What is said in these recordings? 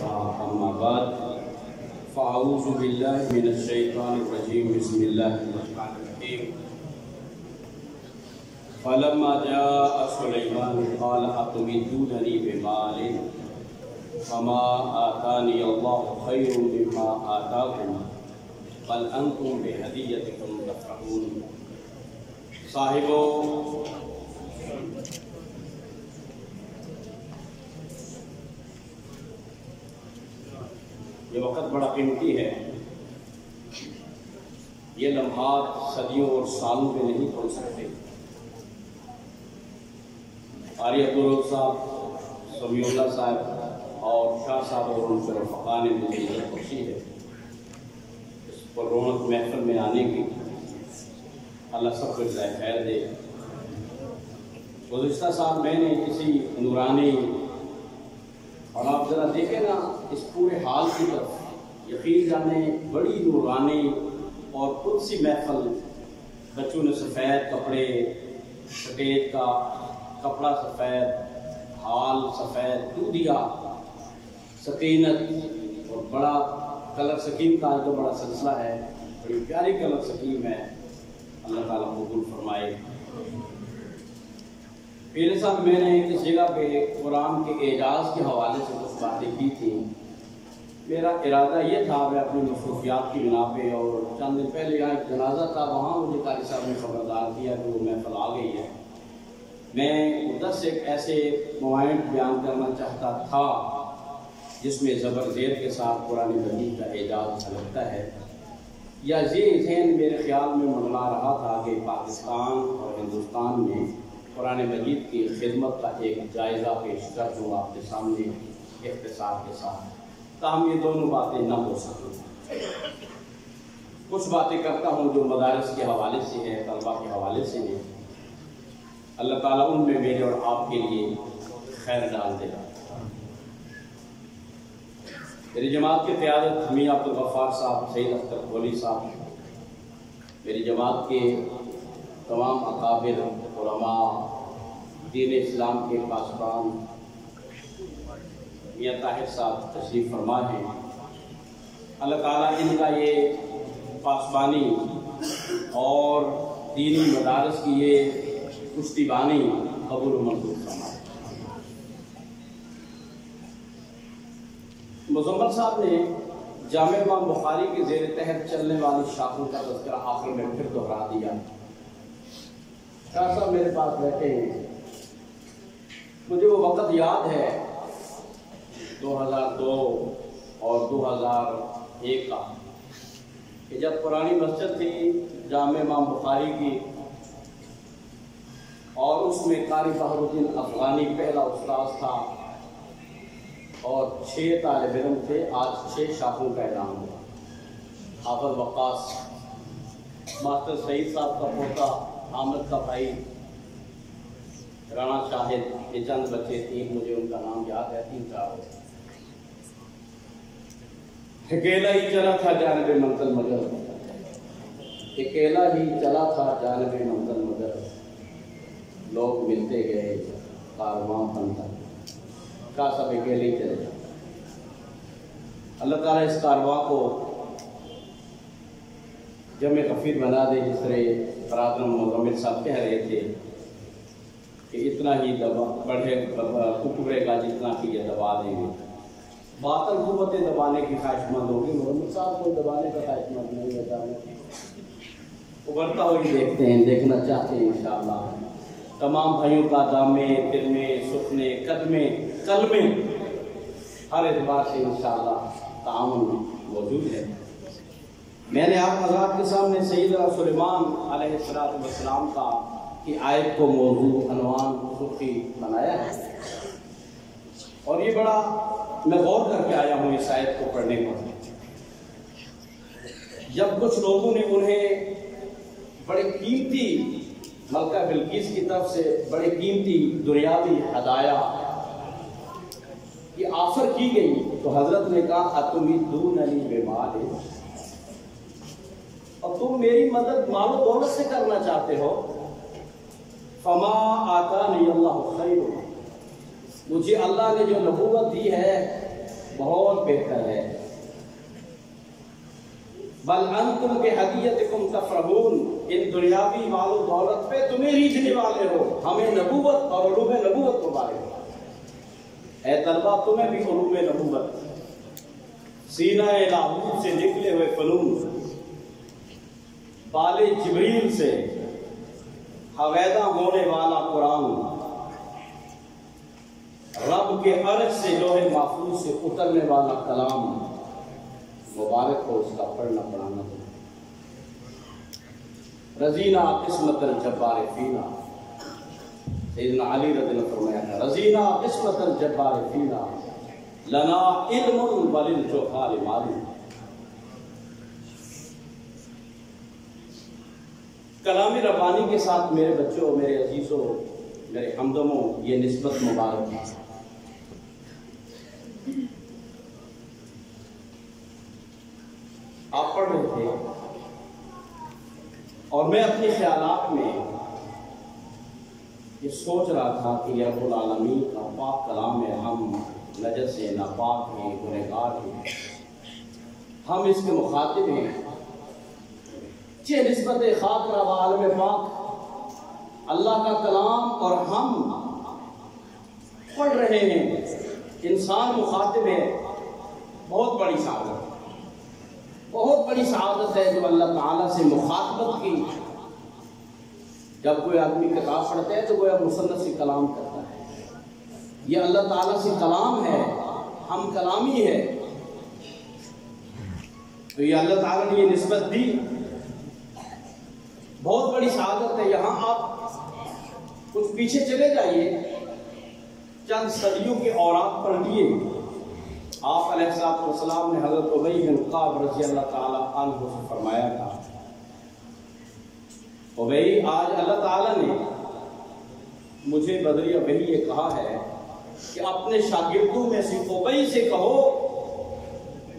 أما بعد فأعوذ بالله من الشيطان الرجيم بسم الله الرحمن الرحيم فلما جاء سليمان قال أتمدونني بمال فما آتاني الله خير مما آتاكم بل أنتم بهديتكم تفرحون. صاحبو یہ وقت بڑا قیمتی ہے. یہ لمحات صدیوں اور سالوں میں نہیں پڑ سکتے. قاری عبدالرؤف صاحب، سمیع اللہ صاحب اور شاہ صاحب اور ان کے رفقا نے مجھے یہ خوشی ہے اس پر رونق محفل میں آنے کی. اللہ سب کو جزائے خیر دے. گزشتہ سال میں نے کسی نورانی، اور آپ ذرا دیکھیں نا اس پورے حال کی طرف، یقین جانے بڑی نورانی اور خود سی محفل. بچوں نے سفید کپڑے، سٹیج کا کپڑا سفید، حال سفید، دودھیا سکینت اور بڑا کلر سکیم کا جو بڑا سلسلہ ہے، بڑی پیاری کلر سکیم ہے. اللہ تعالیٰ قبول فرمائے. پہلے سال میں نے اس جگہ پہ قرآن کے اعجاز کے حوالے سے کچھ باتیں کی تھیں. میرا ارادہ یہ تھا، میں اپنی مصروفیات کی بنا پہ، اور چند دن پہلے یہاں ایک جنازہ تھا، وہاں مجھے قاری صاحب نے خبردار کیا کہ وہ محفل آ گئی ہے. میں 10 ایک ایسے موائنٹ بیان کرنا چاہتا تھا جس میں زبر زیر کے ساتھ قرآن مجید کا اعجاز جھلکتا ہے. یا یہ ذہن میرے خیال میں منڈلا رہا تھا کہ پاکستان اور ہندوستان میں قرآن مجید کی خدمت کا ایک جائزہ پیش کر دوں آپ کے سامنے اختصار کے ساتھ، تاہم یہ دونوں باتیں نہ ہو سکیں. کچھ باتیں کرتا ہوں جو مدارس کے حوالے سے ہیں، طلبہ کے حوالے سے ہیں. اللہ تعالیٰ ان میں میرے اور آپ کے لیے خیر ڈال دے گا. میری جماعت کی قیادت میاں عبدالغفار صاحب، سید اختر کوہلی صاحب، میری جماعت کے تمام اکابر علماء، دین اسلام کے پاسبان میاں طاہر صاحب تشریف فرما ہیں. اللہ تعالیٰ ان کا یہ پاسبانی اور دینی مدارس کی یہ پشتیبانی قبول و منظور فرمائے. مزمل صاحب نے جامع امام بخاری کے زیر تحت چلنے والی شاخوں کا تذکرہ آخر میں پھر دہرا دیا. شاہ صاحب میرے پاس بیٹھے ہیں. مجھے وہ وقت یاد ہے 2002 اور 2001 کا، کہ جب پرانی مسجد تھی جامع امام بخاری کی، اور اس میں قاری بہر الدین افغانی پہلا استاذ تھا اور 6 طالب علم تھے. آج 6 شاخوں کا اعلان ہوا. حافظ وقاص، ماسٹر سعید صاحب کا پوتا، حامد کا بھائی رانا شاہد، یہ چند بچے 3، مجھے ان کا نام یاد ہے، 3-4. اکیلا ہی چلا تھا جانب منزل مگر، اکیلا ہی چلا تھا جانب منزل مگر، لوگ ملتے گئے کارواں بنتا. کا سب اکیلے ہی چلے جائے. اللہ تعالیٰ اس کارواں کو جمع غفیر بنا دے. جس طرح برادر مزمل صاحب کہہ رہے تھے کہ اتنا ہی بڑھے ککبرے گا جتنا کہ یہ دبا دیں گے. باطل قوتیں دبانے کی خواہش مند ہوگی، مزمل صاحب کو دبانے کا خواہش مند نہیں ہوتا. ابھرتا ہوئی دیکھتے ہیں، دیکھنا چاہتے ہیں انشاءاللہ. تمام بھائیوں کا دامے، دلمے، سخنے، قدمے، قلمے، ہر اعتبار سے انشاءاللہ تعاون موجود ہے. میں نے آپ حضرات کے سامنے سیدنا سلیمان علیہ السلام کا کی آیت کو موضوع، عنوان، سرخی بنایا ہے. اور یہ بڑا میں غور کر کے آیا ہوں اس آیت کو پڑھنے پر. جب کچھ لوگوں نے انہیں بڑے قیمتی ملکہ بلقیس کی طرف سے بڑے قیمتی دنیاوی ہدایہ کی آفر کی گئی تو حضرت نے کہا اتمیدوننی بمال، اور تم میری مدد مال و دولت سے کرنا چاہتے ہو. فما آتانی اللہ خیر، مجھے اللہ نے جو نبوت دی ہے بہت بہتر ہے۔ بل انتم بہدیتکم تفرحون، ان دنیاوی مال و دولت پہ تمہیں ریجھنے والے ہو، ہمیں نبوت اور علوم نبوت مبارک ہو۔ اے طلبہ تمہیں بھی علوم نبوت، سینہ لاہور سے نکلے ہوئے فنون، بال جبریل سے حویدہ ہونے والا قرآن، رب کے عرش سے لوح محفوظ سے اترنے والا کلام، مبارک ہو اس کا پڑھنا پڑھانا۔ رضینا قسمت الجبار فینا، سیدنا علی رضی اللہ عنہ فرمایا تھا رضینا قسمت الجبار فینا لنا علم وللجہال معلوم۔ کلام ربانی کے ساتھ میرے بچوں، میرے عزیزوں، میرے ہمدموں، یہ نسبت مبارک ہے۔ آپ پڑھ رہے تھے اور میں اپنے خیالات میں یہ سوچ رہا تھا کہ یہ رب العالمین کا پاک کلام ہے، ہم نجس سے ناپاک ہیں، گنہگار ہیں، ہم اس کے مخاطب ہیں۔ یہ نسبت خاک رب عالم پاک اللہ کا کلام اور ہم پڑھ رہے ہیں، انسان مخاطب ہے، بہت بڑی سعادت، بہت بڑی سعادت ہے جو اللہ تعالیٰ سے مخاطبت کی۔ جب کوئی آدمی کتاب پڑھتا ہے تو گویا مصنف سے کلام کرتا ہے، یہ اللہ تعالیٰ سے کلام ہے، ہم کلامی ہے، تو یہ اللہ تعالیٰ نے یہ نسبت دی، بہت بڑی سعادت ہے۔ یہاں آپ کچھ پیچھے چلے جائیے، چند صدیوں کے اوراق پڑھیے۔ آپ علیہ السلام نے حضرت ابی بن کعب رضی اللہ تعالیٰ عنہ سے فرمایا تھا، ابی آج اللہ تعالیٰ نے مجھے بذریعہ وحی یہ کہا ہے کہ اپنے شاگردوں میں سے ابی سے کہو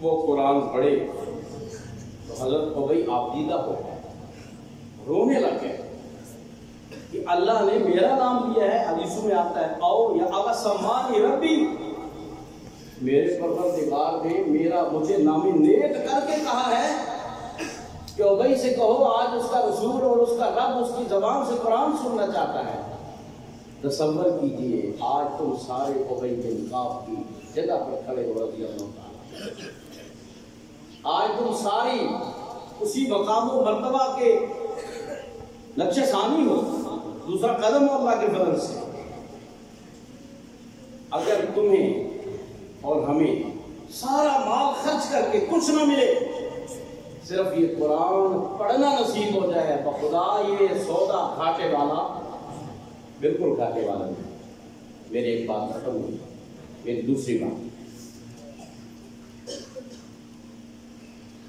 وہ قرآن پڑھے۔ تو حضرت ابی آبدیدہ ہو گئے، رونے لگ گئے کہ اللہ نے میرا نام لیا ہے، حدیثوں میں آتا ہے او یا اغا سمانی ربی، میرے پروردگار نے مجھے نامی نیک کر کے کہا ہے کہ ابی سے کہو آج اس کا رسول اور اس کا رب اس کی زبان سے قرآن سننا چاہتا ہے۔ تصور کیجئے آج تم سارے ابی بن کعب کی جگہ پر کھڑے ہو رضی اللہ تعالیٰ، آج تم ساری اسی مقام و مرتبہ کے نقش ثانی ہو، دوسرا قدم اللہ کے فضل سے۔ اگر تمہیں اور ہمیں سارا مال خرچ کر کے کچھ نہ ملے، صرف یہ قرآن پڑھنا نصیب ہو جائے، بخدا یہ سودا گھاٹے والا، بالکل گھاٹے والا نہیں۔ میری ایک بات ختم ہوئی، میری دوسری بات،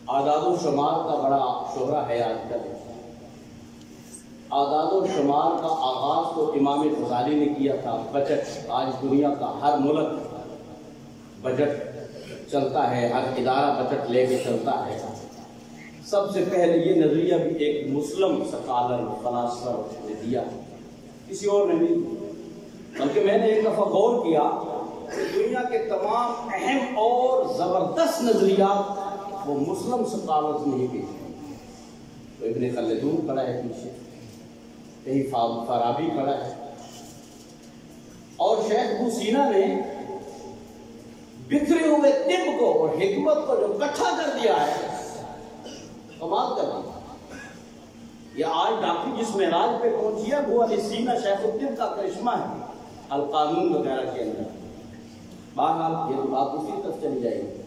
اعداد و شمار کا بڑا شہرہ ہے آج کل۔ اعداد و شمار کا آغاز تو امام غزالی نے کیا تھا، بجٹ، آج دنیا کا ہر ملک بجٹ چلتا ہے، ہر ادارہ بجٹ لے کے چلتا ہے۔ سب سے پہلے یہ نظریہ بھی ایک مسلم سکالر فلاسفر نے دیا، کسی اور نے نہیں، بلکہ میں نے ایک دفعہ غور کیا کہ دنیا کے تمام اہم اور زبردست نظریات وہ مسلم سکالرز نے ہی پیش کیے۔ تو ابن خلدون کھڑا ہے پیچھے، یہی فارابی کھڑا ہے، اور شیخ ابو سینا نے بکھرے ہوئے طب کو اور حکمت کو جو اکٹھا کر دیا ہے، کمال کر دیا۔ یہ آج ڈاکٹر جس معراج پہ پہنچی ہے وہ علی سینا شیخ الطب کا کرشمہ ہے، القانون وغیرہ کے اندر۔ بہرحال یہ بات اسی طرف چلی جائے گی۔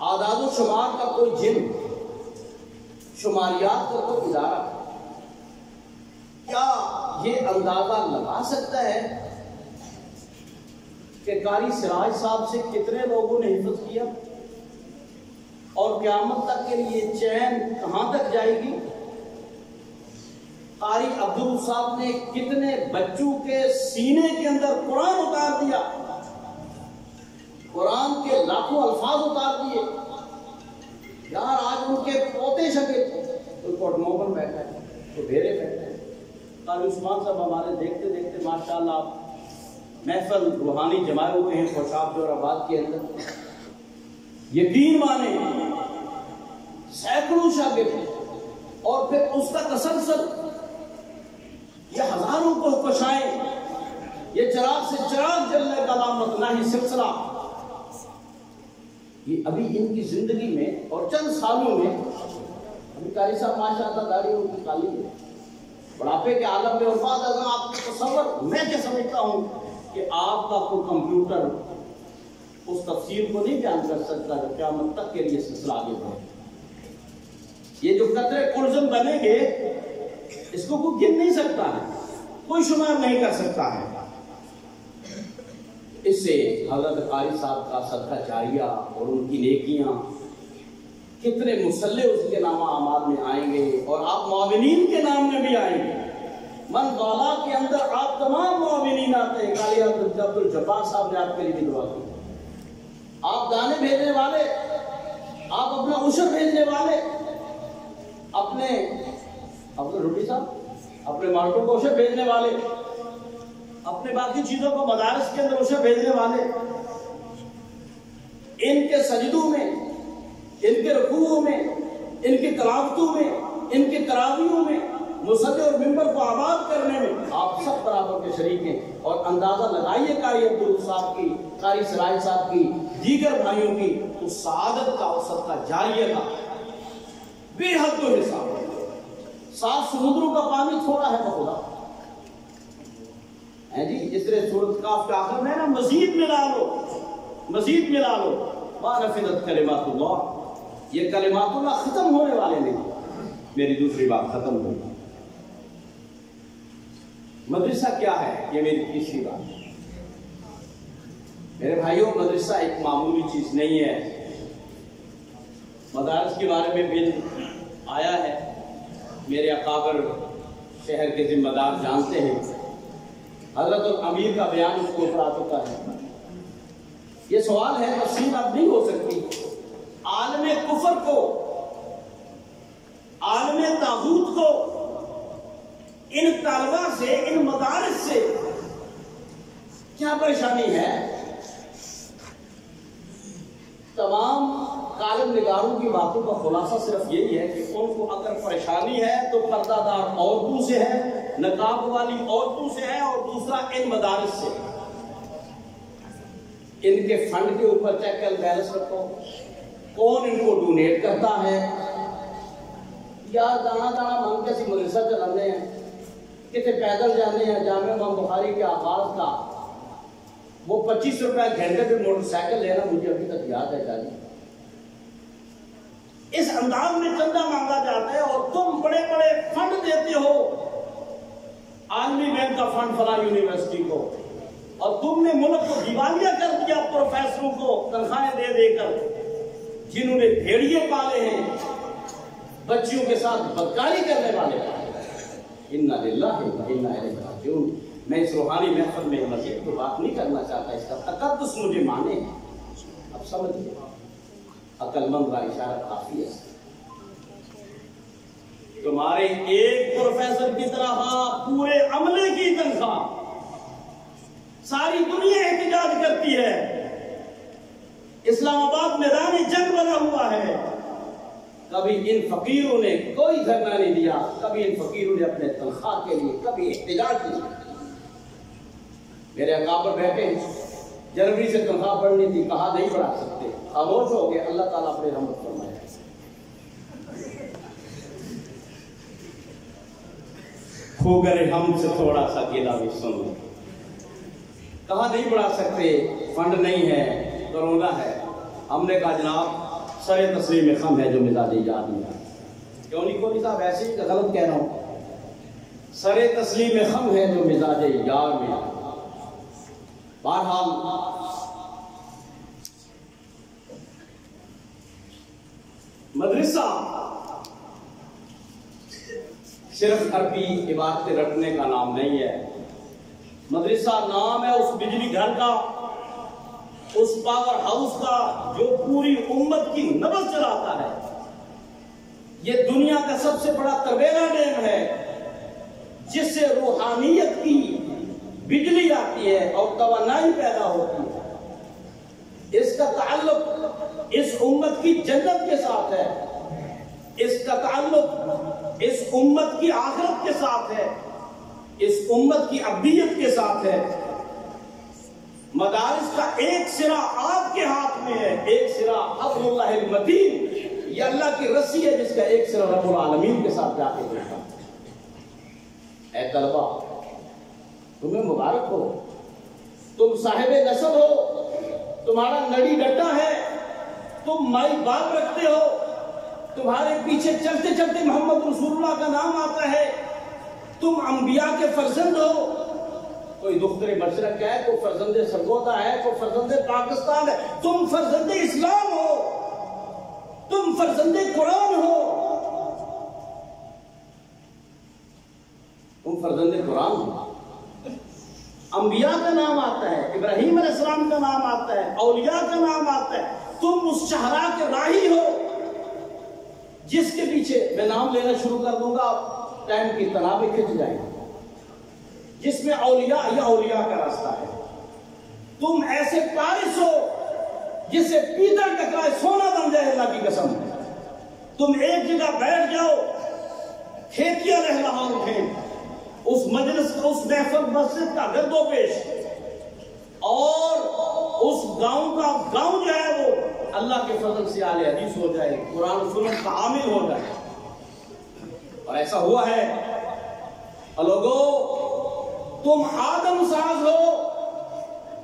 اعداد و شمار کا کوئی جن، شماریات کا کوئی ادارہ کیا یہ اندازہ لگا سکتا ہے کہ قاری سراج صاحب سے کتنے لوگوں نے حفظ کیا اور قیامت تک کے لیے چین کہاں تک جائے گی؟ قاری عبدالرؤف صاحب نے کتنے بچوں کے سینے کے اندر قرآن اتار دیا، قرآن کے لاکھوں الفاظ اتار دیے۔ یار آج ان کے پوتے شکے، کوئی پورٹموبل بیٹھا ہے، کوئی بھیرے بیٹھا ہے۔ قاری عثمان صاحب ہمارے دیکھتے دیکھتے ماشاءاللہ محفل روحانی جمائے ہوئے ہیں خوشاب جوہر آباد کے اندر. یقین مانے سینکڑوں شاگرد اور پھر اس کا تسلسل، یہ ہزاروں کو کشائیں، یہ چراغ سے چراغ جلنے کا نام نہیں سلسلہ. یہ ابھی ان کی زندگی میں اور چند سالوں میں، ابھی قاری صاحب ماشاءاللہ داڑھی ان کی کالی ہے، بڑھاپے کے عالم میں، اور بعد ازاں آپ کو تصور، میں کیا سمجھتا ہوں کہ آپ کا کوئی کمپیوٹر اس تفسیر کو نہیں بیان کر سکتا کہ قیامت تک کے لیے سلسلہ آگے بڑھے. یہ جو قطرے قلزم بنیں گے اس کو کوئی گن نہیں سکتا ہے، کوئی شمار نہیں کر سکتا ہے. اس سے حضرت قاری صاحب کا صدقہ جاریہ اور ان کی نیکیاں، کتنے مسلح اس کے نامہ اعمال میں آئیں گے، اور آپ معاونین کے نام میں بھی آئیں گے. من والا کے اندر آپ تمام معاونین آتے ہیں. قاری عبد الجبار صاحب نے آپ کے لیے بھی دعا کی. آپ دانے بھیجنے والے، آپ اپنا عشر بھیجنے والے، اپنے روٹی صاحب اپنے مارکوں کو عشر بھیجنے والے، اپنے باقی چیزوں کو مدارس کے اندر عشر بھیجنے والے، ان کے سجدوں میں، ان کے رکوعوں میں، ان کی تلاوتوں میں، ان کی تراویحوں میں، مصلی اور ممبر کو آباد کرنے میں آپ سب برابر کے شریک ہیں. اور اندازہ لگائیے قاری عبداللہ صاحب کی، قاری سراج صاحب کی، دیگر بھائیوں کی اس سعادت کا اور صدقہ جاریہ کا بے حد و حساب. 7 سمندروں کا پانی تھوڑا ہے بخدا ہے جی. اس طرح سورۃ کاف کے آخر میں نا مزید ملا لو، مزید ملا لو. ما نفدت کلمات اللہ، یہ کلمات اللہ ختم ہونے والے نہیں. میری دوسری بات ختم ہوئی. مدرسہ کیا ہے، یہ میری تیسری بات. میرے بھائیوں، مدرسہ ایک معمولی چیز نہیں ہے. مدارس کے بارے میں بل آیا ہے، میرے اکابر شہر کے ذمہ دار جانتے ہیں. حضرت الامیر کا بیان اس کے اوپر آ چکا ہے. یہ سوال ہے، تفصیل اب نہیں ہو سکتی. عالم کفر کو، عالم طاغوت کو، ان طلبہ سے، ان مدارس سے کیا پریشانی ہے؟ تمام کالم نگاروں کی باتوں کا خلاصہ صرف یہی ہے کہ ان کو اگر پریشانی ہے تو پردہ دار عورتوں سے ہے، نقاب والی عورتوں سے ہے، اور دوسرا ان مدارس سے. ان کے فنڈ کے اوپر چیک اینڈ بیلنس رکھو، کون ان کو ڈونیٹ کرتا ہے. یا دانا دانا مانگ کے سی مدرسہ چلانے ہیں، کتنے پیدل جانے ہیں. جامع امام بخاری کے آغاز کا وہ 25 روپے گھنٹے پہ موٹر سائیکل لینا مجھے ابھی تک یاد ہے. جانی اس انداز میں چندہ مانگا جاتا ہے، اور تم بڑے بڑے فنڈ دیتے ہو. عالمی بینک کا فنڈ فلاں یونیورسٹی کو، اور تم نے ملک کو دیوالیہ کر دیا پروفیسروں کو تنخواہیں دے دے کر، جنہوں نے بھیڑیے پالے ہیں، بچیوں کے ساتھ بدکاری کرنے والے. انا للہ و انا الیہ راجعون. میں اس روحانی محفل میں مزید تو بات نہیں کرنا چاہتا، اس کا تقدس مجھے مانے. اب سمجھئے، عقل مند کا اشارہ کافی ہے. تمہارے ایک پروفیسر کی طرح پورے عملے کی تنخواہ ساری دنیا احتجاج کرتی ہے. اسلام آباد میدان جنگ بنا ہوا ہے. کبھی ان فقیروں نے کوئی دھرنا نہیں دیا، کبھی ان فقیروں نے اپنے تنخواہ کے لیے کبھی احتجاج نہیں. میرے اکابر بیٹھے جنوری سے تنخواہ بڑھنی تھی، کہا نہیں بڑھا سکتے، خاموش ہو گئے. اللہ تعالیٰ اپنے رحمت فرمائے. کھو گئے ہم سے تھوڑا سا گیلا بھی سن لیں. کہا نہیں بڑھا سکتے، فنڈ نہیں ہے، کرونا ہے. ہم نے کہا جناب سر تسلیم خم ہے جو مزاج یاد میں آئے. کیوں نہیں کوئی صاحب ایسے ہی غلط کہہ رہا ہوں. سر تسلیم خم ہے جو مزاج یار میں آئے. بہرحال مدرسہ صرف عربی عبادتیں رکھنے کا نام نہیں ہے. مدرسہ نام ہے اس بجلی گھر کا، اس پاور ہاؤس کا جو پوری امت کی نبض چلاتا ہے. یہ دنیا کا سب سے بڑا تویرا ڈیم ہے جس سے روحانیت کی بجلی آتی ہے اور توانائی پیدا ہوتی ہے۔ اس کا تعلق اس امت کی جنت کے ساتھ ہے، اس کا تعلق اس امت کی آخرت کے ساتھ ہے، اس امت کی ابدیت کے ساتھ ہے۔ مدارس کا ایک سرا آپ کے ہاتھ میں ہے، ایک سرا حبل اللہ المتین، یہ اللہ کی رسی ہے جس کا ایک سرا رب العالمین کے ساتھ جا کے دیکھا۔ اے طلبہ، تمہیں مبارک ہو، تم صاحب نسل ہو، تمہارا نڑی ڈٹا ہے، تم مائی باپ رکھتے ہو، تمہارے پیچھے چلتے چلتے محمد رسول اللہ کا نام آتا ہے، تم انبیاء کے فرزند ہو۔ کوئی دختر مشرق ہے، کوئی فرزند سرگودا ہے، کوئی فرزند پاکستان ہے، تم فرزند اسلام ہو، تم فرزند قرآن ہو، تم فرزند قرآن ہو۔ انبیاء کا نام آتا ہے، ابراہیم علیہ السلام کا نام آتا ہے، اولیاء کا نام آتا ہے، تم اس شہراء کے راہی ہو جس کے پیچھے میں نام لینا شروع کر دوں گا، ٹائم کی تنابیں کھنچ جائیں گے، جس میں اولیاء یا اولیاء کا راستہ ہے۔ تم ایسے پارس ہو جسے پیتل ٹکرائے سونا بن جائے، اللہ کی قسم۔ تم ایک جگہ بیٹھ جاؤ، کھیتیاں لہلہا اٹھیں، اس مجلس کا، اس محفل مسجد کا گرد و پیش، اور اس گاؤں کا گاؤں جو ہے وہ اللہ کے فضل سے اہل حدیث ہو جائے، قرآن و سنت کا عامل ہو جائے۔ اور ایسا ہوا ہے۔ لوگو، تم آدم ساز ہو،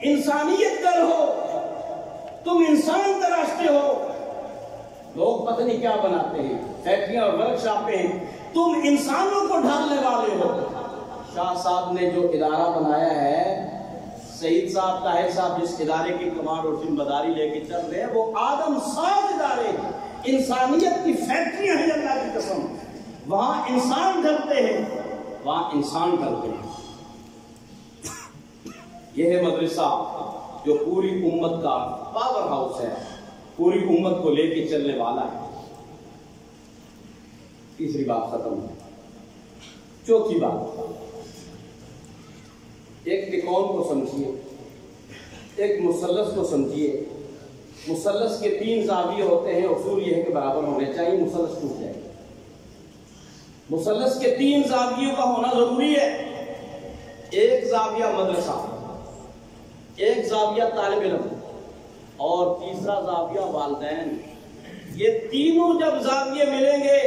انسانیت در ہو، تم انسان تراشتے ہو، لوگ پتہ نہیں کیا بناتے ہیں، فیکٹریاں اور ورک شاپیں ہیں، تم انسانوں کو ڈھالنے والے ہو۔ شاہ صاحب نے جو ادارہ بنایا ہے، سعید صاحب، طاہر صاحب جس ادارے کی کمانڈ اور ذمہ داری لے کے چل رہے ہیں، وہ آدم ساز ادارے، انسانیت کی فیکٹریاں ہیں، اللہ کی قسم۔ وہاں انسان ڈھلتے ہیں، وہاں انسان ڈھلتے ہیں۔ یہ ہے مدرسہ جو پوری امت کا پاور ہاؤس ہے، پوری امت کو لے کے چلنے والا ہے۔ تیسری بات ختم ہے۔ چوتھی بات، ایک تکون کو سمجھیے، ایک مثلث کو سمجھیے۔ مثلث کے 3 زاویے ہوتے ہیں، اصول یہ ہے کہ برابر ہونے چاہیے، مثلث ٹوٹ جائے گا۔ مثلث کے 3 زاویوں کا ہونا ضروری ہے۔ ایک زاویہ مدرسہ، ایک زاویہ طالب علم، اور تیسرا زاویہ والدین۔ یہ تینوں جب زاویے ملیں گے،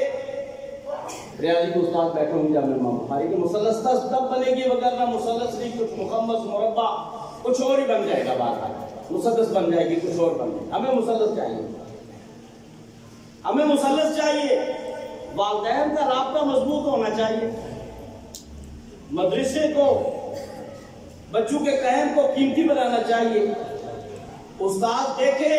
ریاضی کے استاد بیٹھے ہوں گے جامعہ بخاری کے، مثلث تب بنے گی، وغیرہ مثلث نہیں، کچھ مخمس مربع کچھ اور ہی بن جائے گا، بات مثلث بن جائے گی، کچھ اور بن جائے گا۔ ہمیں مثلث چاہیے، ہمیں مثلث چاہیے۔ والدین کا رابطہ مضبوط ہونا چاہیے، مدرسے کو، بچوں کے قیام کو قیمتی بنانا چاہیے۔ استاد دیکھے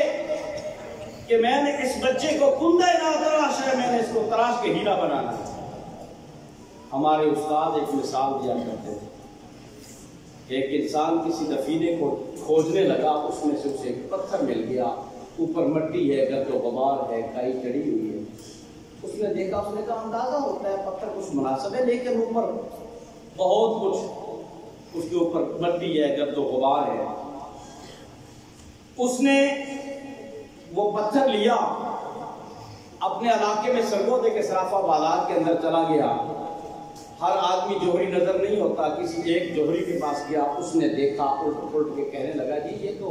کہ میں نے اس بچے کو کندہ نہ تراش ہے، میں نے اس کو تراش کے ہیرا بنانا ہے۔ ہمارے استاد ایک مثال دیا کرتے تھے، ایک انسان کسی دفینے کو کھوجنے لگا، اس میں سے اسے ایک پتھر مل گیا، اوپر مٹی ہے، گرد و غبار ہے، کائی چڑھی ہوئی ہے۔ اس نے دیکھا، اس نے کہا اندازہ ہوتا ہے پتھر کچھ مناسب ہے، لیکن اوپر بہت کچھ، اس کے اوپر مٹی ہے، گرد و غبار ہے۔ اس نے وہ پتھر لیا، اپنے علاقے میں سرگودے کے صرافہ بازار کے اندر چلا گیا۔ ہر آدمی جوہری نظر نہیں ہوتا، کسی ایک جوہری کے پاس گیا، اس نے دیکھا، الٹ پلٹ کے کہنے لگا، جی یہ تو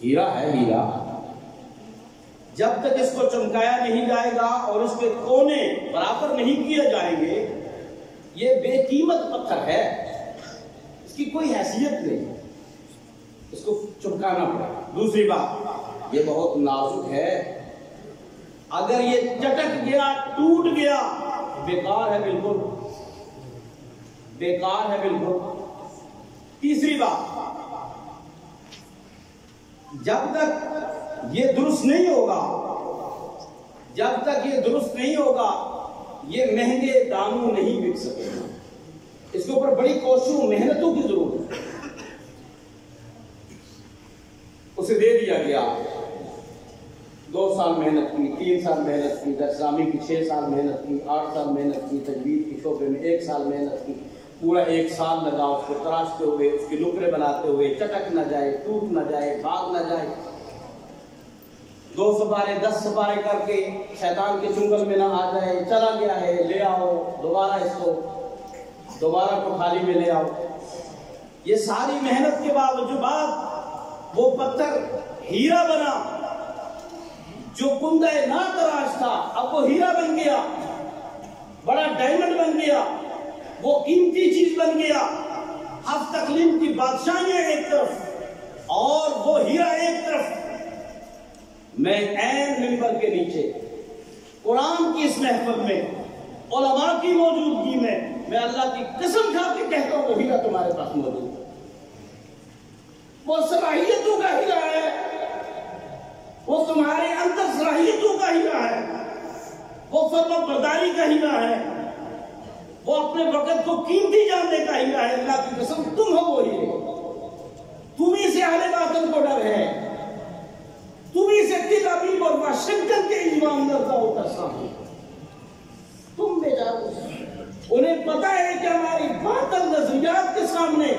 ہیرا ہے، ہیرا۔ جب تک اس کو چمکایا نہیں جائے گا اور اس کے کونے برابر نہیں کیے جائیں گے، یہ بے قیمت پتھر ہے، اس کی کوئی حیثیت نہیں، اس کو چمکانا پڑے۔ دوسری بات، یہ بہت نازک ہے، اگر یہ چٹک گیا، ٹوٹ گیا، بیکار ہے، بالکل بیکار ہے، بالکل۔ تیسری بات، جب تک یہ درست نہیں ہوگا، جب تک یہ درست نہیں ہوگا، یہ مہنگے داموں نہیں بک سکے گا، اس کے اوپر بڑی کوششوں، محنتوں کی ضرورت ہے۔ اسے دے دیا گیا، 2 سال محنت کی، 3 سال محنت کی، درسامی کی 6 سال محنت کی، 8 سال محنت کی، تجوید کے شعبے میں 1 سال محنت کی، پورا 1 سال لگا اس کو تراشتے ہوئے، اس کی نکرے بناتے ہوئے، چٹک نہ جائے، ٹوٹ نہ جائے، بھاگ نہ جائے۔ 2 سپارے 10 سپارے کر کے شیطان کے چنگل میں نہ آ جائے، چلا گیا ہے، لے آؤ دوبارہ اس کو، دوبارہ کوٹھالی میں لے آؤ۔ یہ ساری محنت کے بعد وہ پتھر ہیرا بنا، جو کندہ نا تراش تھا اب وہ ہیرا بن گیا، بڑا ڈائمنڈ بن گیا، وہ قیمتی چیز بن گیا۔ ہفت اقلیم کی بادشاہیاں ایک طرف اور وہ ہیرا ایک طرف۔ میں عین منبر کے نیچے قرآن کی اس محفل میں علماء کی موجودگی میں اللہ کی قسم کھا کے کہتا ہوں وہ ہیرا تمہارے پاس موجود ہے، وہ صلاحیتوں کا ہیرا ہے، وہ تمہارے اندر صلاحیتوں کا ہیرا ہے، وہ فرمانبرداری کا ہیرا ہے، وہ اپنے وقت کو قیمتی جاننے کا ہیرا ہے۔ اللہ کی قسم تم ہو وہ ہیرے، تمہیں سے اہل باطن کو ڈر ہے، تمہیں سے تل ابیب اور واشنگٹن کے امام نرزا و ترسام ہے، تم بے جاؤ۔ انہیں پتا ہے کہ ہماری باطل نظریات کے سامنے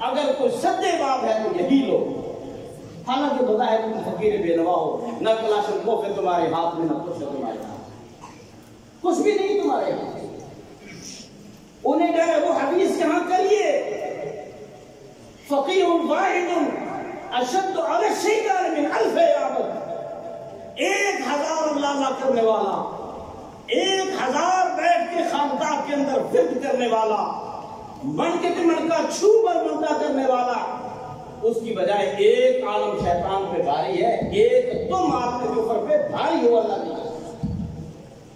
اگر کوئی سدے باب ہے تو یہی لو، حالانکہ بتا ہے تم فقیر بے نوا ہو، نہ کلاشنکوف ہے تمہارے ہاتھ میں، نہ کچھ ہے تمہارے ہاتھ، کچھ بھی نہیں تمہارے ہاتھ۔ انہیں ڈر ہے، وہ حدیث یہاں کریے، فقیہ واحد اشد علی الشیطان من 1000 عابد، 1000 اللہ کرنے والا، 1000 بیٹھ کے خانقاہ کے اندر ورد کرنے والا، من کے من کا چھو پر منتا کرنے والا، اس کی بجائے ایک عالم شیطان پہ بھاری ہے، ایک تم آپ کے اوپر پہ بھاری ہو اللہ کی۔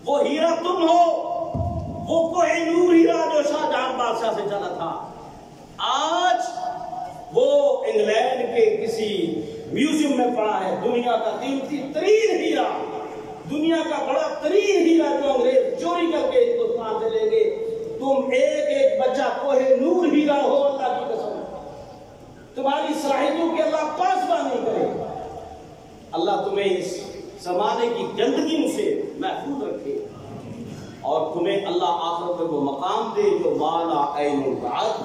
وہ ہیرا تم ہو، وہ کوہ نور ہیرا جو شاہ جہاں بادشاہ سے چلا تھا، آج وہ انگلینڈ کے کسی میوزیم میں پڑا ہے، دنیا کا قیمتی ترین ہیرا، دنیا کا بڑا ترین ہیرا جو انگریز چوری کر کے ہندوستان سے لے گئے۔ تم ایک بچہ کوہ نور ہیرا ہو اللہ کی قسم، تمہاری صلاحیتوں کے اللہ پاسباں نہیں کرے۔ اللہ تمہیں اس زمانے کی گندگی سے محفوظ رکھے اور تمہیں اللہ آخرت میں وہ مقام دے جو مالا عین رأت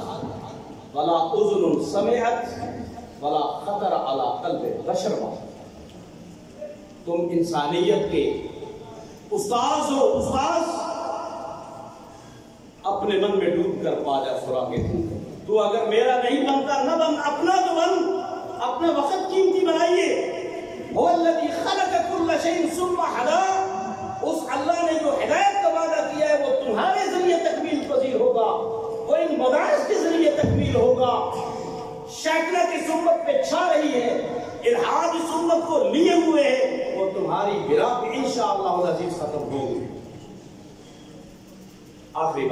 ولا اذن سمعت ولا خطر علی قلب بشر۔ تم انسانیت کے استاذ ہو، استاذ اپنے من میں ڈوب کر پا جا سراغ تو اگر میرا نہیں بنتا نہ بن، اپنا تو بن، اپنا وقت قیمتی بنائیے۔ هو الذی خلق کل شیء ثم هدی، اس اللہ نے جو ہدایت کا وعدہ کیا ہے وہ تمہارے ذریعے تکمیل پذیر ہوگا، وہ ان مدارس کے ذریعے تکمیل ہوگا۔ شیطنت اس امت پہ چھا رہی ہے، الحاد اس امت کو لیے ہوئے ہے، وہ تمہاری بنا پہ انشاءاللہ العزیز ختم ہوگی۔ آخری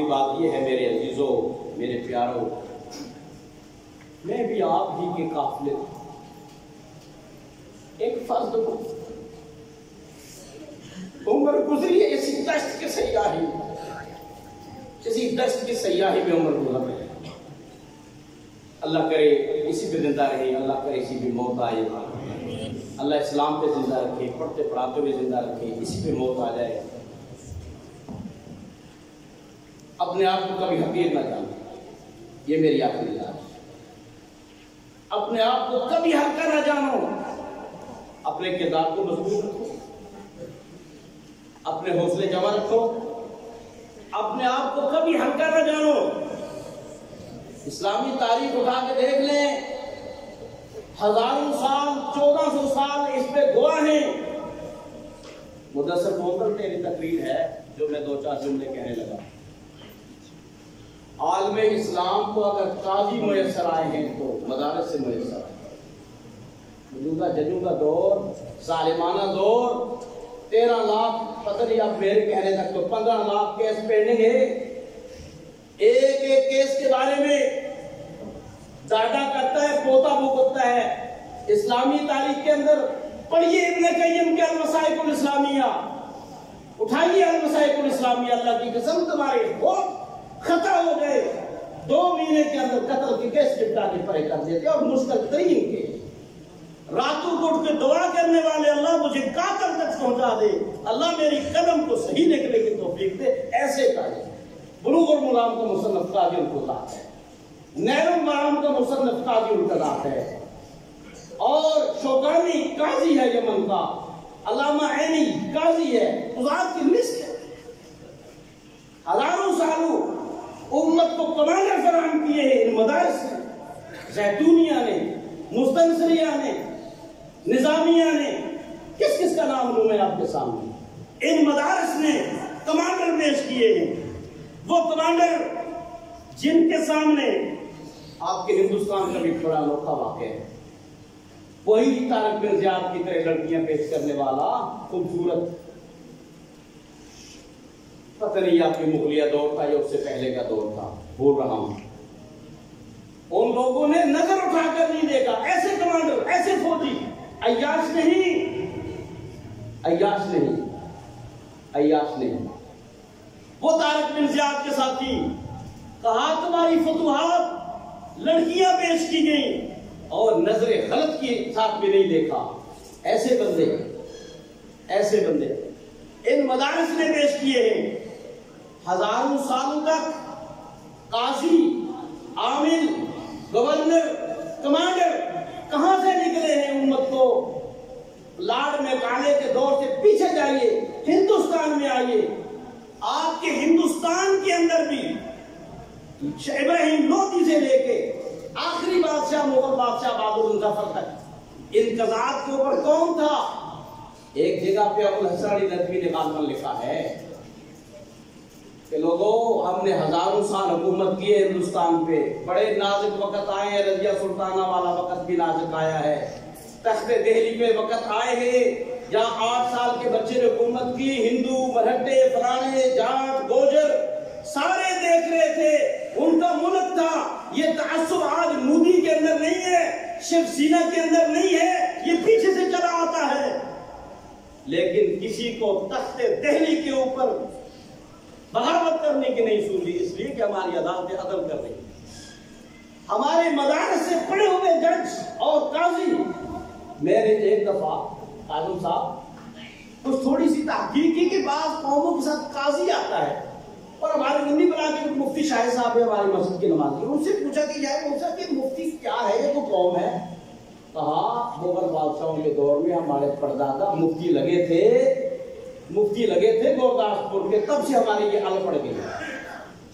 بات یہ ہے میرے عزیزوں، میرے پیاروں، میں بھی آپ ہی کے قافلے ایک فرد ہوں، عمر گزری ہے اسی دشت کے سیاحی، اسی دشت کی سیاحی میں عمر گزر رہے ہیں۔ اللہ کرے اسی پہ زندہ رہے، اللہ کرے اسی پہ موت آئے، اللہ اسلام پہ زندہ رکھے، پڑھتے پڑھاتے ہوئے زندہ رکھے، اسی پہ موت آ جائے۔ اپنے آپ کو کبھی حقیر نہ جانو، یہ میری آخری بات ہے۔ اپنے آپ کو کبھی ہلکا نہ جانو، اپنے کردار کو مضبوط رکھو، اپنے حوصلے جمع رکھو، اپنے آپ کو کبھی ہلکا نہ جانو۔ اسلامی تاریخ اٹھا کے دیکھ لیں، ہزاروں سال، 1400 سال اس پہ گواہ ہیں۔ مدثر محمد میری تقریر ہے جو میں 2-4 جملے کہنے لگا۔ عالم اسلام کو اگر قاضی میسر آئے ہیں تو مدارس سے میسر آئے۔ موجودہ ججوں کا دور، ظالمانہ دور، 13 لاکھ پتہ نہیں اب میرے کہنے تک تو 15 لاکھ کیس پینڈنگ ہے۔ ایک ایک کیس کے بارے میں دادا کرتا ہے، پوتا بھگتتا ہے۔ اسلامی تاریخ کے اندر پڑھیے ابن قیم کے المصائب الاسلامیہ، اٹھائیے المصائب الاسلامیہ، اللہ کی قسم تمہارے بہت خطا ہو گئے۔ 2 مہینے کے اندر قتل کے کیس چپٹا کے پرے کر دیتے اور مشکل ترین کے راتوں کو اٹھ کے دعا کرنے والے، اللہ مجھے قاتل تک پہنچا دے، اللہ میری قدم کو صحیح نکلے کی توفیق دے، ایسے کہے۔ بلوغ المرام کا مصنف قاضی القضات ہے، نیل المرام کا مصنف قاضی القضات ہے، اور شوکانی قاضی ہے یمن کا، علامہ عینی قاضی ہے، قضات کی لسٹ ہے۔ ہزاروں سالوں امت کو کمانڈر فراہم کیے ہیں ان مدارس نے، زیتونیہ نے، مستنصریہ نے، نظامیہ نے، کس کس کا نام لوں میں آپ کے سامنے؟ ان مدارس نے کمانڈر پیش کیے ہیں، وہ کمانڈر جن کے سامنے آپ کے ہندوستان کا بھی بڑا انوکھا واقعہ ہے، وہی طارق بن زیاد کی طرح لڑکیاں پیش کرنے والا خوبصورت، پتہ نہیں آپ کی مغلیہ دور تھا یا اس سے پہلے کا دور تھا، بول رہا ہوں، ان لوگوں نے نظر اٹھا کر نہیں دیکھا، ایسے کمانڈر، ایسے فوجی، عیاش نہیں، وہ طارق بن زیاد کے ساتھی، کہا تمہاری فتوحات لڑکیاں پیش کی گئیں اور نظر غلط کی ساتھ بھی نہیں دیکھا، ایسے بندے ان مدارس نے پیش کیے ہیں۔ ہزاروں سالوں تک قاضی، عامل، گورنر، کمانڈر کہاں سے نکلے ہیں؟ امت کو لاڈ میں کانے کے دور سے پیچھے جائیے، ہندوستان میں آئیے، آپ کے ہندوستان کے اندر بھی ابراہیم لودھی سے لے کے آخری بادشاہ مغل بادشاہ بہادر ظفر تک ان قضات کے اوپر کون تھا؟ ایک جگہ پہ ابوالحسن علی ندوی نے کالمن لکھا ہے کہ لوگوں، ہم نے ہزاروں سال حکومت کی ہے ہندوستان پہ، بڑے نازک وقت آئے ہیں، رضیہ سلطانہ والا وقت بھی نازک آیا ہے، تخت دہلی پہ وقت آئے ہیں جہاں 8 سال کے بچے نے حکومت کی، ہندو، مرہٹے، فلانے، جاٹ، گوجر سارے دیکھ رہے تھے، ان کا ملک تھا۔ یہ تعصب آج مودی کے اندر نہیں ہے، شیو سینا کے اندر نہیں ہے، یہ پیچھے سے چلا آتا ہے، لیکن کسی کو تخت دہلی کے اوپر بغاوت کرنے کی نہیں سوچی، اس لیے کہ ہماری عدالتیں عدل کر رہی ہیں، ہمارے مدارس سے پڑے ہوئے جج اور قاضی۔ میں نے ایک دفعہ قاضم صاحب کچھ تھوڑی سی تحقیق کی کہ بعض قوموں کے ساتھ قاضی آتا ہے، اور ہمارے گندی بنا کے مفتی شاہد صاحب ہماری مسجد کے نمازی، ان سے پوچھا کہ جائے پوچھا کہ مفتی کیا ہے، یہ تو قوم ہے؟ کہا مغل بادشاہوں کے دور میں ہمارے پردادا مفتی لگے تھے گورداسپور کے، تب سے ہماری یہ ال پڑ گئی۔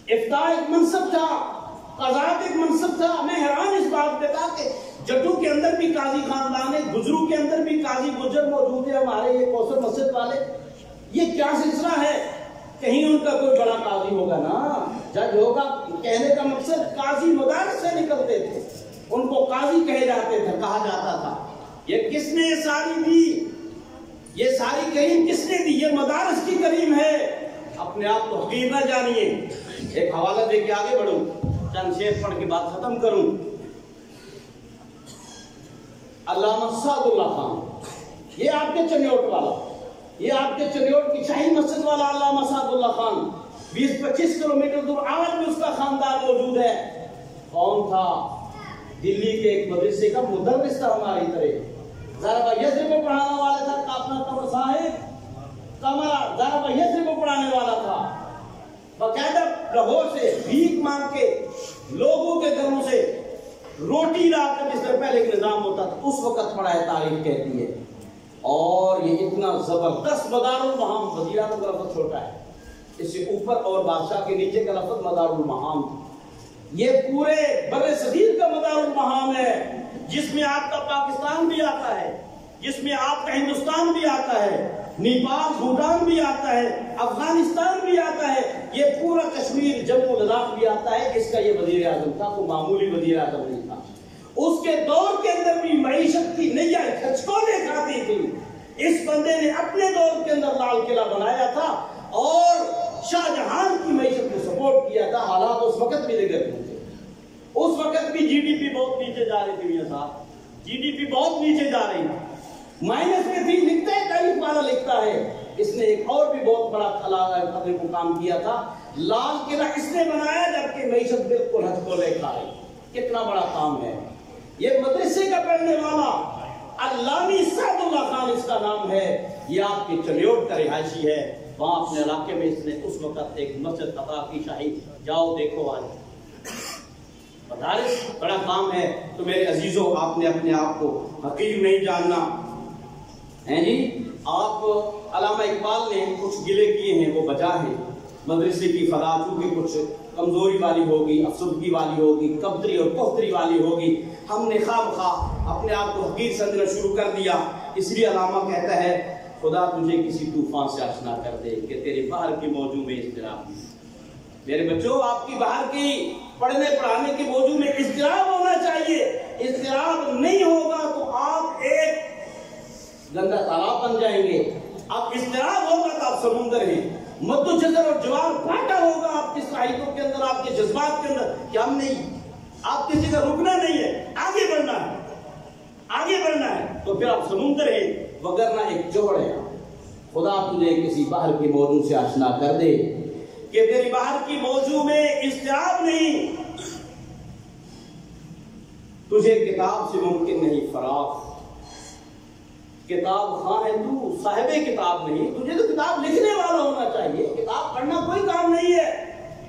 افتاء ایک منصب تھا، قضات ایک منصب تھا۔ میں حیران اس بات پہ تھا کہ جٹو کے اندر بھی قاضی خاندان ہے، گجرو کے اندر بھی قاضی گجر موجود ہے، ہمارے یہ کوثر مسجد والے، یہ کیا سلسلہ ہے؟ کہیں ان کا کوئی بڑا قاضی ہوگا نا، جج ہوگا۔ کہنے کا مقصد قاضی مدارس سے نکلتے تھے، ان کو قاضی کہا جاتا تھا۔ یہ کس نے یہ ساری دی؟ یہ ساری کریم کس نے دی؟ یہ مدارس کی کریم ہے، اپنے آپ کو حقیر نہ جانیے۔ ایک حوالہ دے کے آگے بڑھوں، چند شعر پڑھ کے بات ختم کروں۔ علامہ سعد اللہ خان، یہ آپ کے چنیوٹ والا، یہ آپ کے چنیوٹ کی شاہی مسجد والا علامہ سعد اللہ خان، 20-25 کلومیٹر دور آج بھی اس کا خاندان موجود ہے۔ کون تھا؟ دلی کے ایک مدرسے کا مدرس تھا ہماری طرح، ذرا یسرب کو پڑھانے والا تھا، اپنا قمر صاحب کمرہ ذرا یسرب کو پڑھانے والا تھا، باقاعدہ لاہور سے بھیک مانگ کے لوگوں کے گھروں سے روٹی لا کر، جس طرح پہلے ایک نظام ہوتا تھا، اس وقت پڑھا ہے، تاریخ کہتی ہے۔ اور یہ اتنا زبردست مدار المہام، وزیر اعظم کا لفظ چھوٹا ہے، اس سے اوپر اور بادشاہ کے نیچے کا لفظ مدار المہام، یہ پورے بر صغیر کا مدار المہام ہے، جس میں آپ کا پاکستان بھی آتا ہے، جس میں آپ کا ہندوستان بھی آتا ہے، نیپال، بھوٹان بھی آتا ہے، افغانستان بھی آتا ہے، یہ پورا کشمیر، جموں لداخ بھی آتا ہے۔ اس کا یہ وزیر اعظم تھا، کوئی معمولی وزیر اعظم نہیں تھا۔ اس کے دور کے اندر بھی معیشت کی نیا کھچکولے کھاتی تھی۔ اس بندے نے اپنے دور کے اندر لال قلعہ بنایا تھا اور شاہ جہان کی معیشت کو سپورٹ کیا تھا۔ حالات اس وقت بھی دیگر تھے، اس وقت بھی جی ڈی پی بہت نیچے جا رہی تھی میاں صاحب، جی ڈی پی بہت نیچے جا رہی تھی، مائنس میں تھی۔ لکھتا ہے تاریخ والا لکھتا ہے، اس نے ایک اور بھی بہت بڑا خطرے کو کام کیا تھا، لال قلعہ اس نے بنایا جبکہ معیشت بالکل ہتھکولے کھا رہی۔ کتنا بڑا کام ہے یہ! مدرسے کا پڑھنے والا علامہ سعد اللہ خان اس کا نام ہے، یہ آپ کے چنیوٹ کا رہائشی ہے۔ وہاں اپنے علاقے میں اس نے اس وقت ایک مسجد عطا کی شاہی، جاؤ دیکھو آج مدارس بڑا کام ہے۔ تو میرے عزیزوں، آپ نے اپنے آپ کو حقیر نہیں جاننا ہیں جی۔ آپ علامہ اقبال نے کچھ گلے کیے ہیں، وہ بجا ہیں مدرسے کی فضا چونکہ کچھ کمزوری والی ہوگی، افسردگی والی ہوگی، کبدری اور کوہتری والی ہوگی، ہم نے خواہ خواہ اپنے آپ کو حقیر سمجھنا شروع کر دیا۔ اس لیے علامہ کہتا ہے خدا تجھے کسی طوفان سے آشنا کر دے کہ تیرے باہر کے موضوع میں اضطراب نہیں۔ میرے بچوں، آپ کی باہر کی پڑھنے پڑھانے کے موضوع میں اضطراب ہونا چاہیے۔ اضطراب نہیں ہوگا تو آپ ایک گندا تالاب بن جائیں گے۔ آپ اضطراب ہوگا تو آپ سمندر ہیں۔ مد و جزر اور جوار گھاٹا ہوگا آپ کی صلاحیتوں کے اندر، آپ کے جذبات کے اندر کہ ہم نہیں، آپ کسی کا رکنا نہیں ہے، آگے بڑھنا ہے، آگے بڑھنا ہے، تو پھر آپ سمندر ہیں، وگرنہ ایک جوڑ ہے۔ خدا تجھے کسی باہر کے موضوع سے آشنا کر دے کہ تیری باہر کی موضوع میں اضطراب نہیں، تجھے کتاب سے ممکن نہیں فراغ۔ کتاب خواہ ہے تو صاحب کتاب نہیں، تجھے تو کتاب لکھنے والا ہونا چاہیے۔ کتاب پڑھنا کوئی کام نہیں ہے،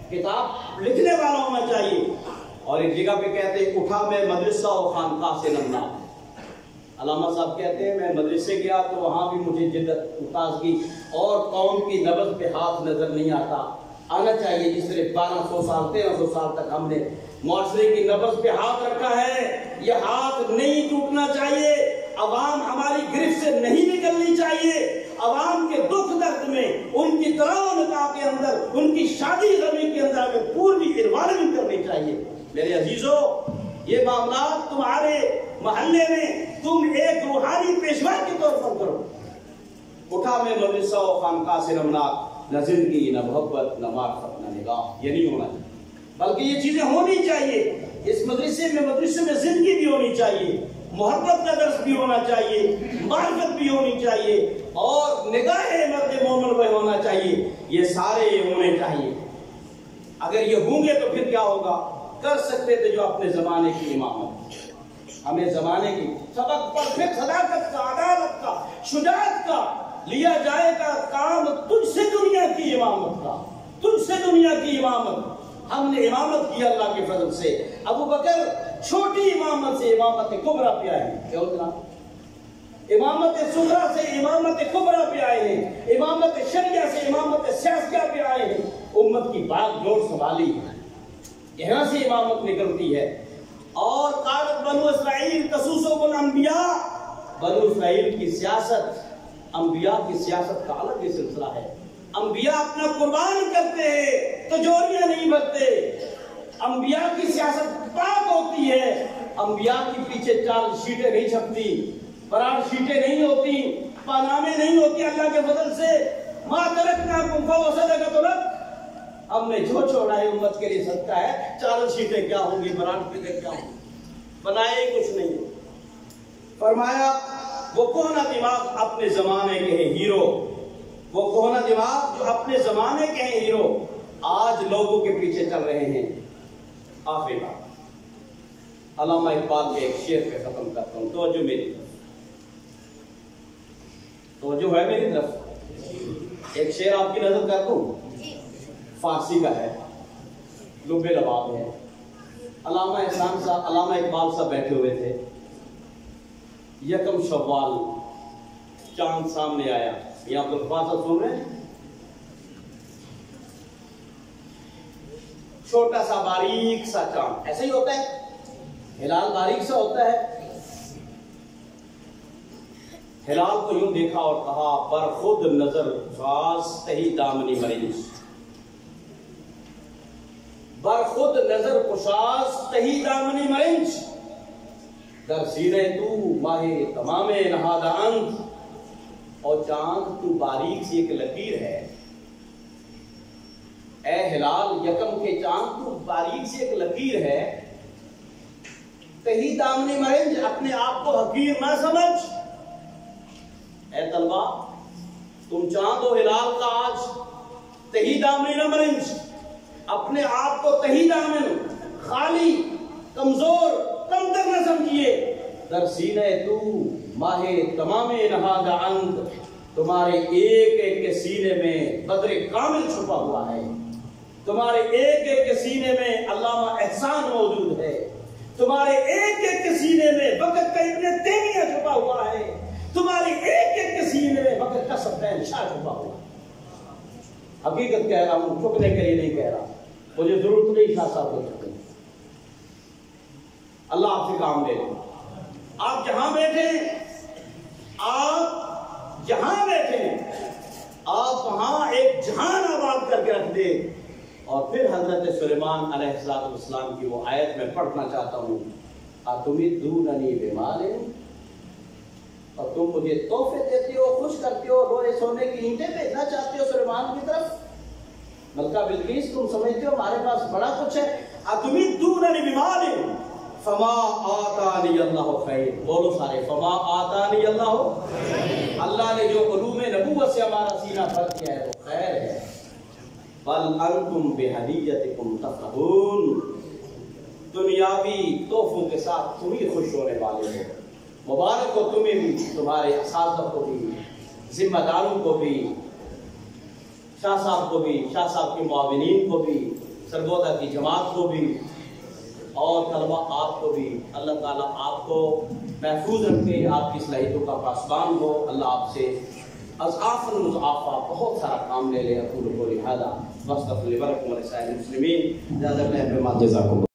کتاب لکھنے والا ہونا چاہیے۔ اور ایک جگہ پہ کہتے ہیں اٹھا میں مدرسہ و خانقاہ سے نمنا۔ علامہ صاحب کہتے ہیں میں مدرسے گیا تو وہاں بھی مجھے جدت تازگی اور قوم کی نبض پہ ہاتھ نظر نہیں آتا۔ آنا چاہیے جس طرح 1200 سال 1300 سال تک ہم نے معاشرے کی نبض پہ ہاتھ رکھا ہے، یہ ہاتھ نہیں ٹوٹنا چاہیے۔ عوام ہماری گرفت سے نہیں نکلنی چاہیے۔ عوام کے دکھ درد میں، ان کی تناؤ نکاح کے اندر، ان کی شادی غمی کے اندر ہمیں پوری انوالومنٹ کرنی چاہیے۔ میرے عزیزوں، یہ معاملات تمہارے محلے میں تم ایک روحانی پیشوا کے طور پر کرو۔ اٹھا میں مدرسہ و خانقاہ سے نمناک، نہ زندگی نہ محبت نہ معرفت نہ نگاہ، یہ نہیں ہونا چاہیے، بلکہ یہ چیزیں ہونی چاہیے۔ اس مدرسے میں زندگی بھی ہونی چاہیے، محبت کا درس بھی ہونا چاہیے، معرفت بھی ہونی چاہیے، اور نگاہ مرد مومن میں ہونا چاہیے۔ یہ سارے ہونے چاہیے۔ اگر یہ ہوں گے تو پھر کیا ہوگا؟ کر سکتے تھے جو اپنے زمانے کی امامت، ہمیں زمانے کی سبق پر پھر صداقت کا، عدالت کا، شجاعت کا لیا جائے گا کام، تجھ سے دنیا کی امامت کا، تجھ سے دنیا کی امامت۔ ہم نے امامت کی اللہ کے فضل سے۔ ابو بکر چھوٹی امامت سے امامت کبریٰ پہ آئے ہیں، کیا ہوتا؟ امامت صغریٰ سے امامت کبریٰ پہ آئے ہیں، امامت شریعہ سے امامت سیاسیہ پہ آئے ہیں۔ امت کی بات جوڑ سنبھالی، یہاں سے امامت نکلتی ہے۔ اور قالت بنو اسرائیل تسوسهم الانبیاء، بنو اسرائیل کی سیاست انبیاء کی سیاست کا الگ ہی سلسلہ ہے۔ انبیاء اپنا قربان کرتے ہیں، تجوریاں نہیں بھرتے۔ انبیاء کی سیاست پاک ہوتی ہے، انبیاء کے پیچھے چال شیٹیں نہیں چھپتی، فرار شیٹیں نہیں ہوتی، پانامے نہیں ہوتی۔ اللہ کے فضل سے ما ترکناکم فوصدقۃ لک، ہم نے جو چھوڑا ہے امت کے لیے صدقہ ہے۔ چال شیٹیں کیا ہوں گی، فرار شیٹیں کیا ہوں گی، بنائے کچھ نہیں۔ فرمایا وہ کوہنا دماغ اپنے زمانے کے ہیں ہیرو، وہ کوہنا دماغ جو اپنے زمانے کے ہیں ہیرو آج لوگوں کے پیچھے چل رہے ہیں۔ آخری بات علامہ اقبال کے ایک شعر پہ ختم کرتا ہوں، توجہ میری طرف، توجہ ہے میری طرف۔ ایک شعر آپ کی نظر کر دوں، فارسی کا ہے، لب لباب ہے۔ علامہ احسان صاحب، علامہ اقبال صاحب بیٹھے ہوئے تھے، یکم شوال چاند سامنے آیا۔ یہاں پر خاصا سن رہے ہیں، چھوٹا سا باریک سا چاند، ایسا ہی ہوتا ہے، ہلال باریک سا ہوتا ہے۔ ہلال کو یوں دیکھا اور کہا پر خود نظر خاص تہی دامنی مریض، بر خود نظر کشاس تہی دامنی مرنج، در سینے تو ماہ تمام نہادہ اند، اور چاند تو باریک سی ایک لکیر ہے۔ اے ہلال یکم کے چاند تو باریک سی ایک لکیر ہے، تہی دامنی مرنج، اپنے آپ کو حقیر نہ سمجھ۔ اے طلبہ تم چاند و ہلال کا آج تہی دامنی نہ مرنج، اپنے آپ کو تہی دامن، خالی، کمزور، کمتر نہ سمجھیے۔ در سینے تو ماہ تمام نہاد اند، تمہارے ایک ایک کے سینے میں بدر کامل چھپا ہوا ہے، تمہارے ایک ایک کے سینے میں علامہ احسان موجود ہے، تمہارے ایک ایک کے سینے میں وقت کا ابن تیمیہ چھپا ہوا ہے، تمہارے ایک ایک کے سینے میں وقت کا سفین شاہ چھپا ہوا ہے۔ حقیقت کہہ رہا ہوں، چھپنے کے لیے نہیں کہہ رہا، مجھے ضرورت نہیں شاہ صاحب کو چھپنے۔ اللہ آپ سے کام لے لیں۔ آپ جہاں بیٹھے، آپ جہاں بیٹھے، آپ وہاں ایک جہان آباد کر کے رکھ دیں۔ اور پھر حضرت سلیمان علیہ السلام کی وہ آیت میں پڑھنا چاہتا ہوں، اَتُمِدُّونَنِی بِمَالٍ، اور تم مجھے تحفے دیتے ہو، خوش کرتے ہو، روئے سونے کی اینٹیں بھیجنا چاہتے ہو سلیمان کی طرف۔ ملکہ بلقیس تم سمجھتے ہو ہمارے پاس بڑا کچھ ہے؟ اَتُمِدُّونَنِی بِمَالٍ فَمَا آتَانِیَ اللَّهُ خَیْرٌ، بولو سارے، فَمَا آتَانِیَ اللَّهُ، اللہ نے جو علوم نبوت سے ہمارا سینہ بھر کیا ہے وہ خیر ہے۔ بل انتم بہدیتکم تفرحون، دنیاوی تحفوں کے ساتھ تم ہی خوش ہونے والے ہو۔ مبارک ہو تمہیں بھی، تمہارے اساتذہ کو بھی، ذمہ داروں کو بھی، شاہ صاحب کو بھی، شاہ صاحب کے معاونین کو بھی، سرگودا کی جماعت کو بھی، اور طلبہ آپ کو بھی۔ اللہ تعالیٰ آپ کو محفوظ رکھے، آپ کی صلاحیتوں کا پاسبان ہو۔ اللہ آپ سے اضعافاً مضاعفہ بہت سارا کام لے لے۔ اقول قولی ھذا واستغفر لی ولکم ولسائر المسلمین۔ جزاکم اللہ خیرا۔